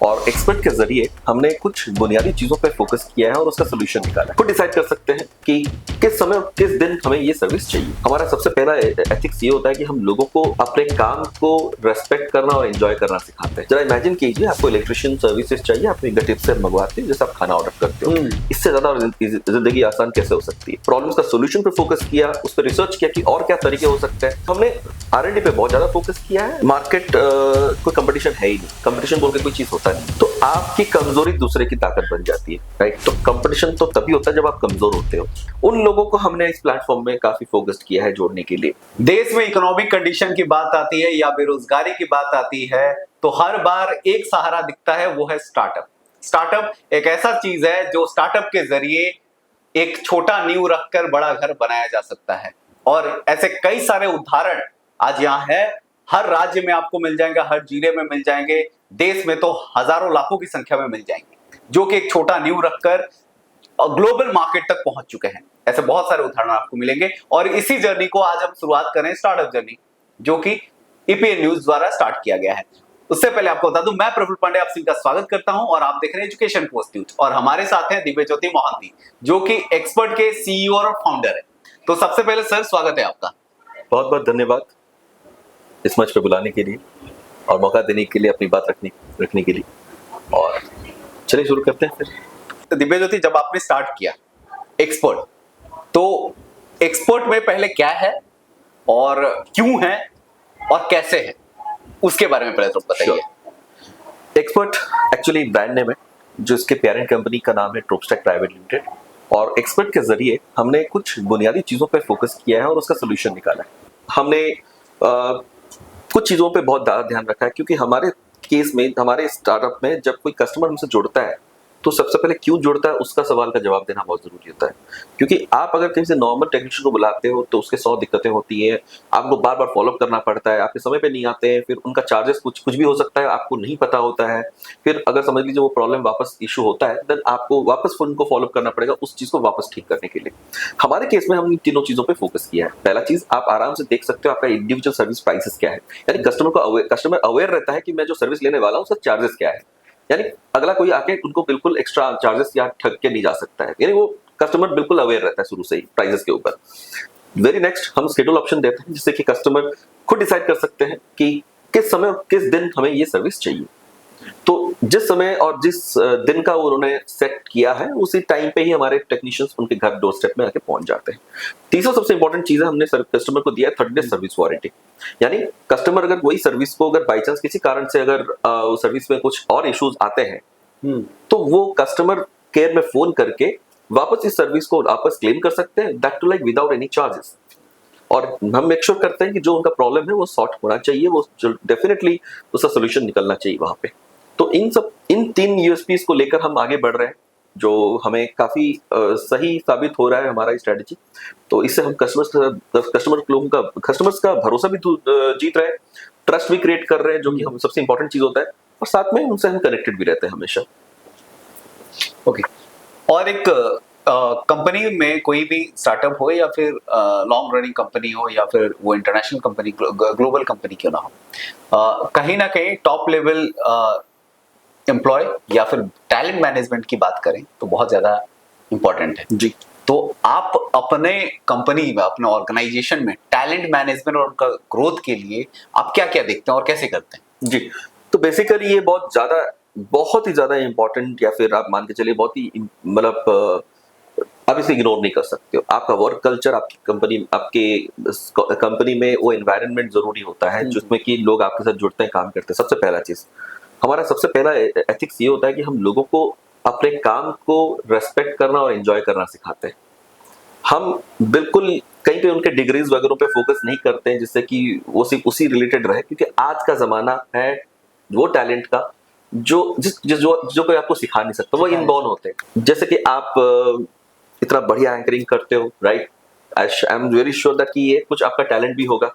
और एक्सपर्ट के जरिए हमने कुछ बुनियादी चीजों पर फोकस किया है और उसका सोल्यूशन निकाला है। खुद डिसाइड कर सकते हैं कि किस समय और किस दिन हमें ये सर्विस चाहिए। हमारा सबसे पहला एथिक्स ये होता है कि हम लोगों को अपने काम को रेस्पेक्ट करना और एंजॉय करना सिखाते हैं। जरा इमेजिन कीजिए, आपको इलेक्ट्रिशियन सर्विसेज चाहिए, अपनी गटिप से मंगवाते हैं, जैसे आप खाना ऑर्डर करते हो। इससे ज्यादा और जिंदगी आसान कैसे हो सकती है। प्रॉब्लम्स का सोल्यूशन पे फोकस किया, उस पर रिसर्च किया कि और क्या तरीके हो सकते हैं। हमने R&D पे बहुत ज्यादा फोकस किया है। मार्केट कोई कंपटीशन है ही नहीं, कंपटीशन बोल के कोई चीज होता नहीं, तो आपकी कमजोरी दूसरे की ताकत बन जाती है, राइट। तो कंपटीशन तो तभी होता है जब आप कमजोर होते हो। उन लोगों को हमने इस प्लेटफॉर्म में काफी फोकस्ड किया है जोड़ने के लिए। देश में इकोनॉमिक कंडीशन की बात आती है या बेरोजगारी की बात आती है तो हर बार एक सहारा दिखता है, वो है स्टार्टअप। स्टार्टअप एक ऐसा चीज है जो स्टार्टअप के जरिए एक छोटा नींव रखकर बड़ा घर बनाया जा सकता है, और ऐसे कई सारे उदाहरण आज यहाँ है। हर राज्य में आपको मिल जाएंगे, हर जिले में मिल जाएंगे, देश में तो हजारों लाखों की संख्या में मिल जाएंगे, जो कि एक छोटा नींव रखकर ग्लोबल मार्केट तक पहुंच चुके हैं। ऐसे बहुत सारे उदाहरण आपको मिलेंगे और इसी जर्नी को आज हम शुरुआत करें, स्टार्टअप जर्नी, जो कि EPN न्यूज द्वारा स्टार्ट किया गया है। उससे पहले आपको बता दूं, मैं प्रफुल्ल पांडे आप सबका स्वागत करता हूं और आप देख रहे हैं एजुकेशन पोस्ट न्यूज, और हमारे साथ हैं दिव्य ज्योति मोहंती, जो कि एक्सपर्ट के CEO और फाउंडर है। तो सबसे पहले सर, स्वागत है आपका। बहुत बहुत धन्यवाद इस मंच पे बुलाने के लिए और मौका देने के लिए, अपनी बात रखने के लिए। और चलिए शुरू करते हैं फिर। तो दिव्य ज्योति, जब आपने स्टार्ट किया एक्सपर्ट, तो एक्सपर्ट में पहले क्या है और क्यों है और कैसे है, उसके बारे में पहले तो बताइए। एक्सपर्ट एक्चुअली ब्रांड नेम है, जो इसके पेरेंट कंपनी का नाम है ट्रोपस्टेक प्राइवेट लिमिटेड। और एक्सपर्ट के जरिए हमने कुछ बुनियादी चीजों पर फोकस किया है और उसका सोल्यूशन निकाला है। हमने कुछ चीजों पे बहुत ज्यादा ध्यान रखा है, क्योंकि हमारे केस में, हमारे स्टार्टअप में जब कोई कस्टमर हमसे जुड़ता है तो सबसे पहले क्यों जुड़ता है उसका सवाल का जवाब देना बहुत जरूरी होता है। क्योंकि आप अगर कहीं से नॉर्मल टेक्नीशियन को बुलाते हो तो उसके 100 दिक्कतें होती हैं, आपको बार बार फॉलोअप करना पड़ता है, आपके समय पे नहीं आते हैं, फिर उनका चार्जेस कुछ भी हो सकता है, आपको नहीं पता होता है। फिर अगर समझ लीजिए वो प्रॉब्लम वापस इशू होता है, देन आपको वापस उनको फॉलोअप करना पड़ेगा उस चीज को वापस ठीक करने के लिए। हमारे केस में हम इन तीनों चीजों पर फोकस किया है। पहला चीज, आप आराम से देख सकते हो आपका इंडिविजुअल सर्विस प्राइसेस क्या है, यानी कस्टमर अवेयर रहता है कि मैं जो सर्विस लेने वाला हूँ उसका चार्जेस क्या है। यानी अगला कोई आके उनको बिल्कुल एक्स्ट्रा चार्जेस या ठग के नहीं जा सकता है, यानी वो कस्टमर बिल्कुल अवेयर रहता है शुरू से ही प्राइसेस के ऊपर। वेरी नेक्स्ट, हम शेड्यूल ऑप्शन देते हैं, जिससे कि कस्टमर खुद डिसाइड कर सकते हैं कि किस समय और किस दिन हमें ये सर्विस चाहिए। तो जिस समय और जिस दिन का उन्होंने सेट किया है, उसी टाइम पे ही हमारे टेक्नीशियंस उनके घर डोर स्टेप में आके पहुंच जाते हैं। तीसरा सबसे इंपॉर्टेंट चीज है, हमने कस्टमर को दिया है 30 डेज सर्विस वारंटी। यानी कस्टमर अगर वही सर्विस को अगर बाई चांस किसी कारण से अगर सर्विस में कुछ और इश्यूज आते हैं, तो वो कस्टमर केयर में फोन करके वापस इस सर्विस को वापस क्लेम कर सकते हैं, that to like without any charges. और हम मेक श्योर करते हैं कि जो उनका प्रॉब्लम है वो सॉर्ट होना चाहिए, वो डेफिनेटली उसका सोल्यूशन निकलना चाहिए वहां पे। तो इन 3 USPs को लेकर हम आगे बढ़ रहे हैं, जो हमें काफी सही साबित हो रहा है हमारा स्ट्रेटजी। तो इससे हम कस्टमर्स का भरोसा भी जीत रहे हैं, ट्रस्ट भी क्रिएट कर रहे हैं, जो कि हम सबसे इंपॉर्टेंट चीज होता है, और साथ में उनसे हम कनेक्टेड भी रहते हैं हमेशा। ओके। और एक कंपनी में कोई भी स्टार्टअप हो या फिर लॉन्ग रनिंग कंपनी हो या फिर वो इंटरनेशनल कंपनी, ग्लोबल कंपनी क्यों ना हो, कहीं ना कहीं टॉप लेवल एम्प्लॉय या फिर टैलेंट मैनेजमेंट की बात करें तो बहुत ज्यादा इंपॉर्टेंट है जी। तो आप अपने कंपनी में, अपने ऑर्गेनाइजेशन में टैलेंट मैनेजमेंट और उनका ग्रोथ के लिए आप क्या क्या देखते हैं और कैसे करते हैं? जी, तो बेसिकली ये बहुत ही ज्यादा इंपॉर्टेंट, या फिर आप मान के चलिए बहुत ही मतलब आप इसे इग्नोर नहीं कर सकते हो। आपका वर्क कल्चर, आपके कंपनी में वो एनवायरनमेंट जरूरी होता है, जिसमें कि लोग आपके साथ जुड़ते हैं, काम करते हैं। सबसे पहला चीज, हमारा सबसे पहला एथिक्स ये होता है कि हम लोगों को अपने काम को रेस्पेक्ट करना और एंजॉय करना सिखाते हैं। हम बिल्कुल कहीं पे उनके डिग्रीज वगैरह पे फोकस नहीं करते हैं, जिससे कि वो सिर्फ उसी रिलेटेड रहे, क्योंकि आज का जमाना है वो टैलेंट का जो कोई आपको सिखा नहीं सकता, वो इनबॉर्न होते हैं। जैसे कि आप इतना बढ़िया एंकरिंग करते हो, right, I am very sure that कि ये कुछ आपका टैलेंट भी होगा,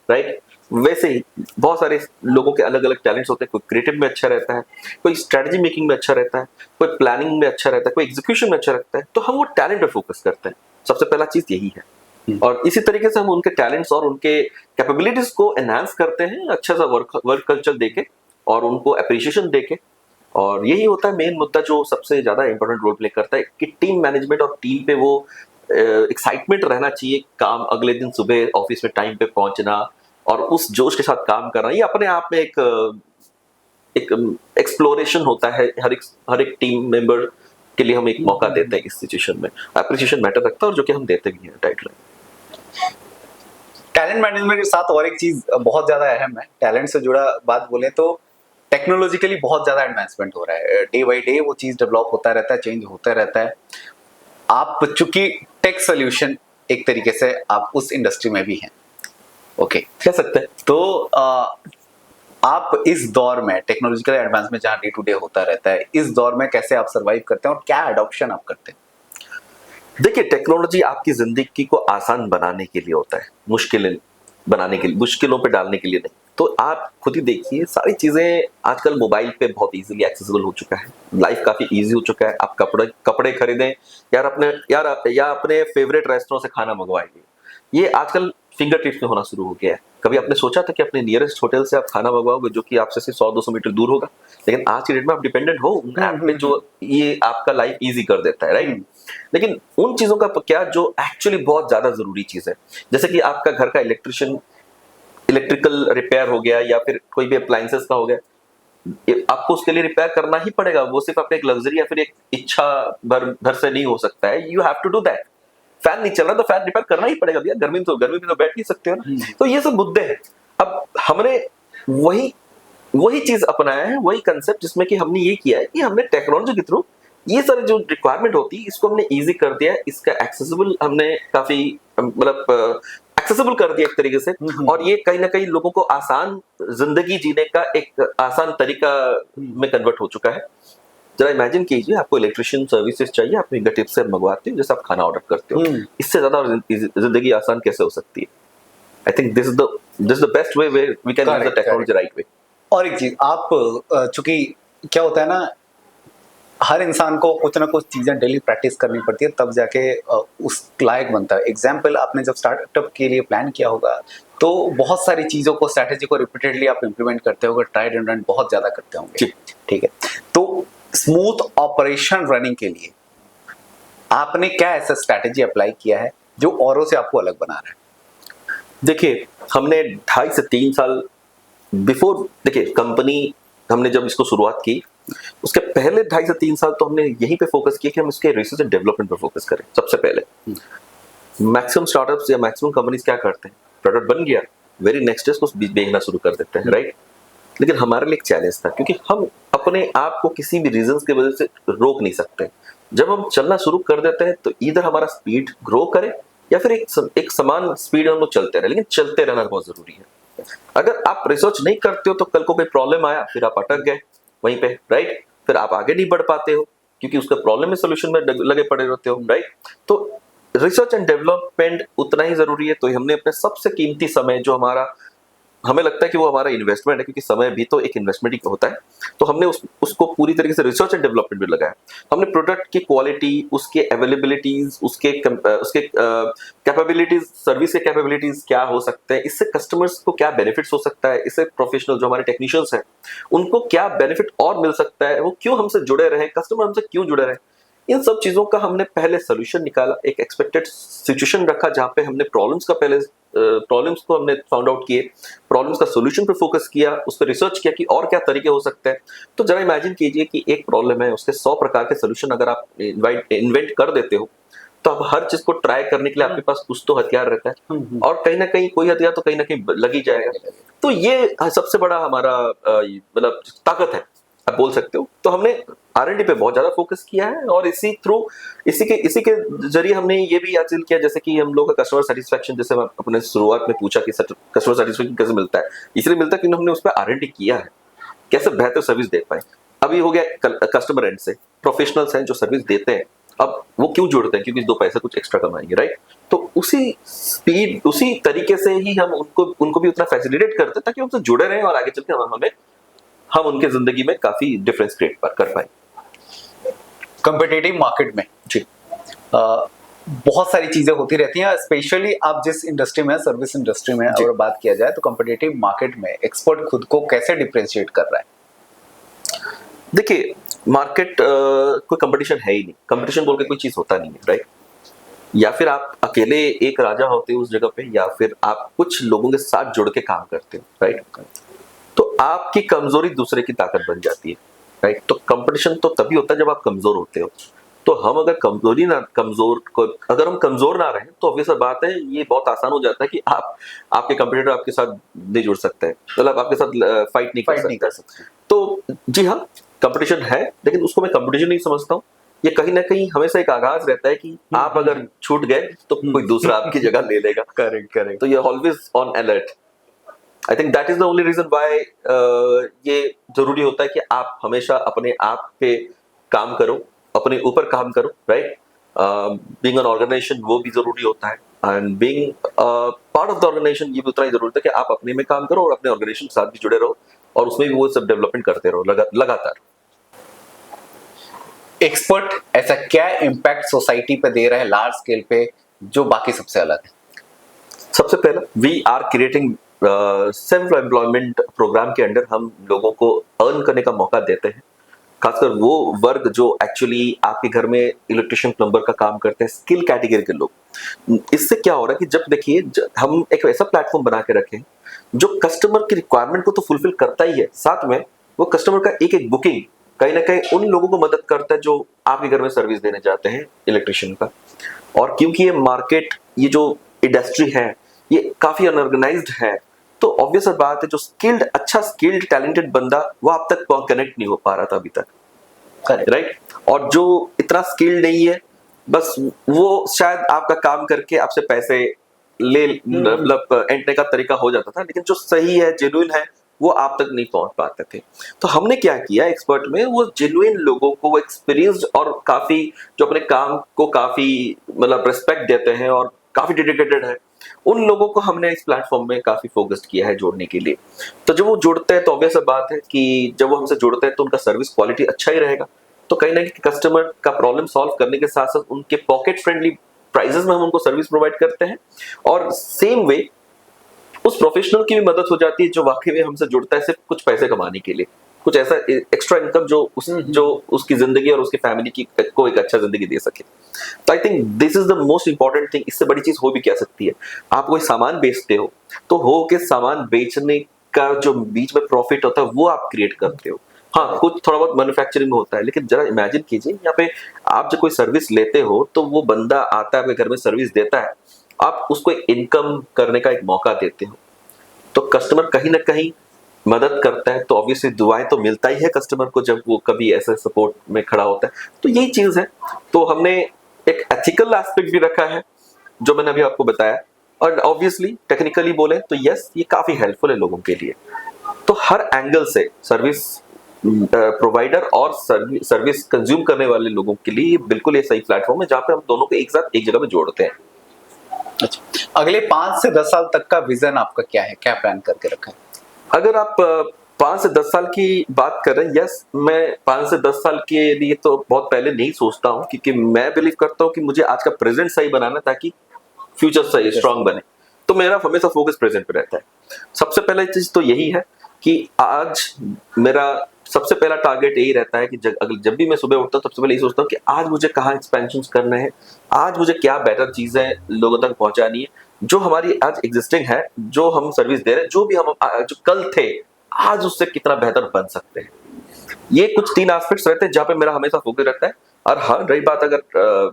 राइट। वैसे ही बहुत सारे लोगों के अलग अलग टैलेंट्स होते हैं, कोई क्रिएटिव में अच्छा रहता है, कोई स्ट्रेटजी मेकिंग में अच्छा रहता है, कोई प्लानिंग में अच्छा रहता है, कोई एग्जीक्यूशन में अच्छा रहता है। तो हम वो टैलेंट पे फोकस करते हैं, सबसे पहला चीज यही है। और इसी तरीके से हम उनके टैलेंट्स और उनके कैपेबिलिटीज को एनहांस करते हैं, अच्छा सा वर्क कल्चर देके और उनको अप्रिशिएशन देके। और यही होता है मेन मुद्दा जो सबसे ज्यादा इंपॉर्टेंट रोल प्ले करता है कि टीम मैनेजमेंट और टीम पे वो एक्साइटमेंट रहना चाहिए, काम अगले दिन सुबह ऑफिस में टाइम पे पहुंचना और उस जोश के साथ काम करना, ये अपने आप में एक एक्सप्लोरेशन होता है। हर एक टीम मेंबर के लिए हम एक मौका देते हैं इस सिचुएशन में, अप्रिसिएशन मैटर रखता है और जो कि हम देते भी हैं टाइटल। टैलेंट मैनेजमेंट के साथ और एक चीज बहुत ज्यादा अहम है, टैलेंट से जुड़ा बात बोले तो टेक्नोलॉजिकली बहुत ज्यादा एडवांसमेंट हो रहा है, डे बाई डे वो चीज डेवलप होता रहता है, चेंज होता रहता है। आप चूंकि टेक सोल्यूशन एक तरीके से आप उस इंडस्ट्री में भी हैं, ओके कह सकते हैं। तो आप इस दौर में टेक्नोलॉजिकल एडवांसमेंट जहाँ डे टू डे होता रहता है, इस दौर में कैसे आप सरवाइव करते हैं और क्या अडॉप्शन आप करते हैं? देखिए, टेक्नोलॉजी आपकी जिंदगी को आसान बनाने के लिए होता है, मुश्किलें बनाने के लिए, मुश्किलों पे डालने के लिए नहीं। तो आप खुद ही देखिए, सारी चीजें आजकल मोबाइल पे बहुत इजीली एक्सेसिबल हो चुका है, लाइफ काफी इजी हो चुका है। आप कपड़े खरीदें या अपने फेवरेट रेस्टोरेंट से खाना मंगवाएंगे, ये आजकल फिंगर टिप्स में होना शुरू हो गया है। कभी आपने सोचा था कि अपने नियरेस्ट होटल से आप खाना मंगवाओगे जो कि आपसे सिर्फ 100-200 मीटर दूर होगा? लेकिन आज की डेट में आप डिपेंडेंट हो उन ऐप में जो ये आपका लाइफ इजी कर देता है, राइट? लेकिन उन चीजों का क्या जो एक्चुअली बहुत ज्यादा जरूरी चीज है, जैसे कि आपका घर का इलेक्ट्रिकल रिपेयर हो गया या फिर कोई भी अप्लायंसेस का हो गया, आपको उसके लिए रिपेयर करना ही पड़ेगा। वो सिर्फ आपका एक लग्जरी या फिर एक इच्छा भर से नहीं हो सकता है, you have to do that. Fan नहीं चल रहा तो फैन रिपेयर करना ही पड़ेगा भैया, गर्मी में तो बैठ नहीं सकते हो ना। तो ये सब मुद्दे हैं। अब हमने वही चीज अपनाया है, वही कंसेप्ट जिसमें कि हमने ये किया है कि हमने टेक्नोलॉजी के थ्रू ये सारी जो रिक्वायरमेंट होती है इसको हमने इजी कर दिया है, इसका एक्सेसिबल हमने काफी मतलब एक्सेसिबल कर दिया एक तरीके से। और ये कहीं ना कहीं लोगों को आसान जिंदगी जीने का एक आसान तरीका में कन्वर्ट हो चुका है। जरा इमेजिन कीजिए, आपको इलेक्ट्रिशियन सर्विसेज चाहिए, आप फिंगर टिप से मंगवाते हो जैसे आप खाना ऑर्डर करते हो, इससे ज्यादा जिंदगी आसान कैसे हो सकती है? I think this is the best way where we can use the technology right way. और एक चीज आप चूंकि क्या होता है ना, हर इंसान को कुछ ना कुछ चीजें डेली प्रैक्टिस करनी पड़ती है तब जाके उस लायक बनता है। एग्जाम्पल, आपने जब स्टार्टअप के लिए प्लान किया होगा तो बहुत सारी चीजों को, स्ट्रैटेजी को रिपीटेडली आप इंप्लीमेंट करते होगे, ट्राइड एंड रन बहुत ज्यादा करते होंगे, ठीक है? तो स्मूथ ऑपरेशन रनिंग के लिए आपने क्या ऐसा स्ट्रैटेजी अप्लाई किया है जो औरों से आपको अलग बना रहा है? देखिए, हमने 2.5 से 3 साल बिफोर, देखिए कंपनी हमने जब इसको शुरुआत की उसके पहले 2.5 से 3 साल तो हमने यहीं पे फोकस किया कि हम इसके रिसर्च एंड डेवलपमेंट पे फोकस करें। सबसे पहले मैक्सिमम स्टार्टअप्स या मैक्सिमम कंपनीज क्या करते हैं, प्रोडक्ट बन गया, वेरी नेक्स्ट डे उसको बेचना शुरू कर देते हैं, राइट? लेकिन हमारे लिए एक चैलेंज था क्योंकि हम अपने आप को किसी भी रीजन की वजह से रोक नहीं सकते। जब हम चलना शुरू कर देते हैं तो इधर हमारा स्पीड ग्रो करे या फिर एक समान स्पीड हम लोग चलते रहे, लेकिन चलते रहना बहुत जरूरी है। अगर आप रिसर्च नहीं करते हो तो कल को कोई प्रॉब्लम आया फिर आप अटक गए वहीं पे, राइट? फिर आप आगे नहीं बढ़ पाते हो क्योंकि उसका प्रॉब्लम में सोल्यूशन में लगे पड़े रहते हो, राइट? तो रिसर्च एंड डेवलपमेंट उतना ही जरूरी है। तो हमने अपने सबसे कीमती समय जो हमें लगता है कि वो हमारा इन्वेस्टमेंट है, क्योंकि समय भी तो एक इन्वेस्टमेंट ही होता है, तो हमने उसको पूरी तरीके से रिसर्च एंड डेवलपमेंट में लगाया। हमने प्रोडक्ट की क्वालिटी, उसके अवेलेबिलिटीज, उसके कैपेबिलिटीज, सर्विस के कैपेबिलिटीज क्या हो सकते हैं, इससे कस्टमर्स को क्या बेनिफिट्स हो सकता है, इससे प्रोफेशनल जो हमारे टेक्नीशियंस हैं उनको क्या बेनिफिट और मिल सकता है, वो क्यों हमसे जुड़े रहे, कस्टमर हमसे क्यों जुड़े रहे, इन सब चीजों का हमने पहले सोल्यूशन निकाला। एक एक्सपेक्टेड सिचुएशन रखा जहां पे हमने प्रॉब्लम्स को हमने फाउंड आउट किए, प्रॉब्लम्स का सोल्यूशन पे फोकस किया, उस पर रिसर्च किया कि और क्या तरीके हो सकते हैं। तो जरा इमेजिन कीजिए कि एक प्रॉब्लम है, उसके 100 प्रकार के सोल्यूशन अगर आप इन्वेंट कर देते हो तो अब हर चीज को ट्राई करने के लिए आपके पास कुछ तो हथियार रहता है, और कहीं ना कहीं कोई हथियार तो कहीं ना कहीं लग ही जाएगा। तो ये सबसे बड़ा हमारा मतलब ताकत है, आप बोल सकते हो। तो हमने R&D पे बहुत ज्यादा फोकस किया है, और इसी के जरिए हमने ये भी हासिल किया, जैसे कि हम लोग का कस्टमर सेटिस्फेक्शन, जैसे अपने शुरुआत में पूछा कि कस्टमर सेटिस्फेक्शन कैसे मिलता है, इसलिए मिलता है कि हमने उस पर R&D किया है, कैसे बेहतर सर्विस दे पाए। अभी हो गया कस्टमर एंड से, प्रोफेशनल्स हैं जो सर्विस देते हैं, अब वो क्यों जुड़ते हैं, क्योंकि 2 पैसा कुछ एक्स्ट्रा कमाएंगे, राइट? तो उसी तरीके से ही हम उनको भी उतना फैसिलिटेट करते हैं ताकि उनसे जुड़े रहें और आगे चल के हम उनके जिंदगी में काफी डिफरेंस क्रिएट कर पाए। कंपिटिटिव मार्केट में जी बहुत सारी चीजें होती रहती हैं, स्पेशली आप जिस इंडस्ट्री में, सर्विस इंडस्ट्री में अगर बात किया जाए, तो कंपिटिटिव मार्केट में एक्सपर्ट खुद को कैसे डिफरेंशिएट कर रहा है? देखिए, मार्केट कोई कंपटीशन है ही नहीं, कंपटीशन बोल के कोई चीज होता नहीं है, राइट? या फिर आप अकेले एक राजा होते हो उस जगह पे, या फिर आप कुछ लोगों के साथ जुड़ के काम करते हो, राइट? तो आपकी कमजोरी दूसरे की ताकत बन जाती है, राइट? तो कंपटीशन तो तभी होता है जब आप कमजोर होते हो। तो हम अगर अगर हम कमजोर ना रहे तो ऑब्वियस बात है, ये बहुत आसान हो जाता है कि आपके कंपटीटर आपके साथ नहीं जुड़ सकते हैं, मतलब आपके साथ फाइट नहीं कर सकते। तो जी हाँ, कंपटीशन है, लेकिन उसको मैं कंपटीशन नहीं समझता हूँ। ये कहीं ना कहीं हमेशा एक आगाज रहता है कि आप अगर छूट गए तो कोई दूसरा आपकी जगह ले लेगा। Correct correct. तो ये always on alert. I think that is the only reason why ये जरूरी होता है कि आप हमेशा अपने आप पे काम करो, अपने ऊपर काम करो, राइट? बीइंग एन ऑर्गेनाइजेशन वो भी जरूरी होता है, and being part of the organisation ये भी उतना ही जरूरी है कि आप अपने में काम करो और अपने ऑर्गेनाइजेशन के साथ भी जुड़े रहो और उसमें भी वो सब डेवलपमेंट करते रहो लगातार। एक्सपर्ट ऐसा क्या इम्पैक्ट सोसाइटी पे दे रहा है लार्ज स्केल पे जो बाकी सबसे अलग है? सबसे पहला, we are creating self employment programme के अंडर हम लोगों को अर्न करने का मौका देते हैं, खासकर वो वर्ग जो एक्चुअली आपके घर में इलेक्ट्रिशियन प्लम्बर का काम करते हैं, स्किल कैटेगरी के लोग। इससे क्या हो रहा है कि जब देखिए हम एक ऐसा प्लेटफॉर्म बना के रखें जो कस्टमर की रिक्वायरमेंट को तो फुलफिल करता ही है, साथ में वो कस्टमर का एक एक बुकिंग कहीं ना कहीं उन लोगों को मदद करता है जो आपके घर में सर्विस देने जाते हैं इलेक्ट्रिशियन का। और क्योंकि ये मार्केट, ये जो इंडस्ट्री है, ये काफी अनऑर्गेनाइज्ड है, तो ऑब्वियस बात है जो अच्छा स्किल्ड टैलेंटेड बंदा वो आप तक कनेक्ट नहीं हो पा रहा था अभी तक, राइट? और जो इतना स्किल्ड नहीं है, बस वो शायद आपका काम करके आपसे पैसे ले मतलब एंटने का तरीका हो जाता था, लेकिन जो सही है, जेन्युइन है, वो आप तक नहीं पहुंच पाते थे। तो हमने क्या किया एक्सपर्ट में, वो जेन्युइन लोगों को, वो एक्सपीरियंस्ड और काफी जो अपने काम को काफी मतलब रिस्पेक्ट देते हैं और काफी डेडिकेटेड है, उन लोगों को हमने इस प्लेटफॉर्म में काफी फोकस्ड किया है जोड़ने के लिए। तो जब वो जुड़ते हैं तो ऑब्वियस बात है कि जब वो हमसे जुड़ते हैं तो उनका सर्विस क्वालिटी अच्छा ही रहेगा। तो कहीं ना कहीं कस्टमर का प्रॉब्लम सॉल्व करने के साथ साथ उनके पॉकेट फ्रेंडली प्राइसेस में हम उनको सर्विस प्रोवाइड करते हैं, और सेम वे उस प्रोफेशनल की भी मदद हो जाती है जो वाकई में हमसे जुड़ता है सिर्फ कुछ पैसे कमाने के लिए, कुछ ऐसा एक्स्ट्रा इनकम जो उसकी जिंदगी और उसकी फैमिली की को एक अच्छा जिंदगी दे सके। तो आई think this is the most important thing. इससे बड़ी चीज हो भी क्या सकती है? आप कोई सामान बेचते हो तो हो के सामान बेचने का जो बीच में प्रॉफिट होता है वो आप क्रिएट करते हो। हाँ, कुछ थोड़ा बहुत मैन्युफैक्चरिंग में होता है, लेकिन जरा इमेजिन कीजिए यहाँ पे आप जब कोई सर्विस लेते हो तो वो बंदा आता है आपके घर में सर्विस देता है, आप उसको इनकम करने का एक मौका देते हो, तो कस्टमर कहीं ना कहीं मदद करता है, तो ऑब्वियसली दुआएं तो मिलता ही है कस्टमर को जब वो कभी ऐसे सपोर्ट में खड़ा होता है। तो यही चीज है। तो हमने एक एथिकल एस्पेक्ट भी रखा है जो मैंने अभी आपको बताया, और ऑब्वियसली टेक्निकली बोले तो यस, ये काफी हेल्पफुल है लोगों के लिए। तो हर एंगल से सर्विस प्रोवाइडर और सर्विस कंज्यूम करने वाले लोगों के लिए बिल्कुल ये सही प्लेटफॉर्म है जहाँ पे हम दोनों को एक साथ एक जगह में जोड़ते हैं। अच्छा, अगले 5 से 10 साल तक का विजन आपका क्या है, क्या प्लान करके रखा है? अगर आप 5 से 10 साल की बात कर रहे हैं, यस, मैं 5 से 10 साल के लिए तो बहुत पहले नहीं सोचता हूँ, क्योंकि मैं बिलीव करता हूँ कि मुझे आज का प्रेजेंट सही बनाना ताकि फ्यूचर सही स्ट्रांग बने। तो मेरा हमेशा फोकस प्रेजेंट पे रहता है। सबसे पहले चीज तो यही है कि आज मेरा सबसे पहला टारगेट यही रहता है कि जब भी मैं सुबह उठता हूँ सबसे पहले यही सोचता हूँ कि आज मुझे कहाँ एक्सपेंशन करने हैं, आज मुझे क्या बेटर चीजें लोगों तक पहुंचानी है, जो हमारी आज एग्जिस्टिंग है, जो हम सर्विस दे रहे हैं, जो भी हम जो कल थे, आज उससे कितना बेहतर बन सकते हैं। ये कुछ 3 एस्पेक्ट्स रहते हैं जहाँ पे मेरा हमेशा फोकस रहता है। और हाँ, रही बात अगर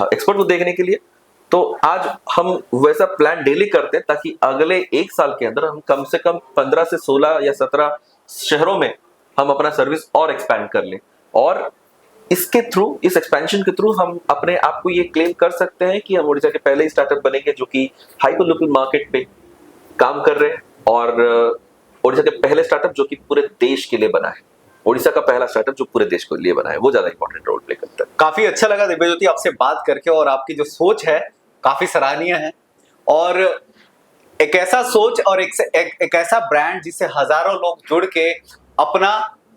एक्सपर्ट को देखने के लिए, तो आज हम वैसा प्लान डेली करते हैं ताकि अगले 1 साल के अंदर हम कम से कम 15 से 16 या 17 शहरों में हम अपना सर्विस और एक्सपैंड कर लें, और इसके थ्रू, इस एक्सपेंशन के थ्रू हम अपने आप को ये क्लेम कर सकते हैं कि हम ओडिशा के पहले ही स्टार्टअप बनेंगे जो कि हाइपर लोकल मार्केट पे काम कर रहे हैं, और ओडिशा के पहले स्टार्टअप जो कि पूरे देश के लिए बना है। ओडिशा का पहला स्टार्टअप जो पूरे देश के लिए बना है, वो ज्यादा इंपॉर्टेंट रोल प्ले करता है। काफी अच्छा लगा दिव्यज्योति आपसे बात करके, और आपकी जो सोच है काफी सराहनीय है, और एक ऐसा सोच और एक ऐसा ब्रांड जिससे हजारों लोग जुड़ के अपना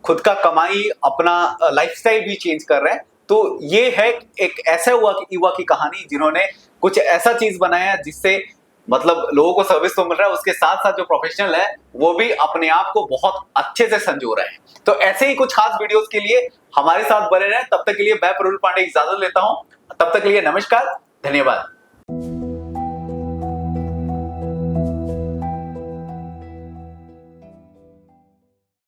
खुद का कमाई, अपना लाइफस्टाइल भी चेंज कर रहे हैं। तो ये है एक ऐसा युवा की कहानी जिन्होंने कुछ ऐसा चीज बनाया जिससे मतलब लोगों को सर्विस तो मिल रहा है, उसके साथ साथ जो प्रोफेशनल है वो भी अपने आप को बहुत अच्छे से संजो रहे हैं। तो ऐसे ही कुछ खास वीडियोस के लिए हमारे साथ बने रहें। तब तक के लिए मैं प्रफुल्ल पांडे इजाजत लेता हूं। तब तक के लिए नमस्कार, धन्यवाद।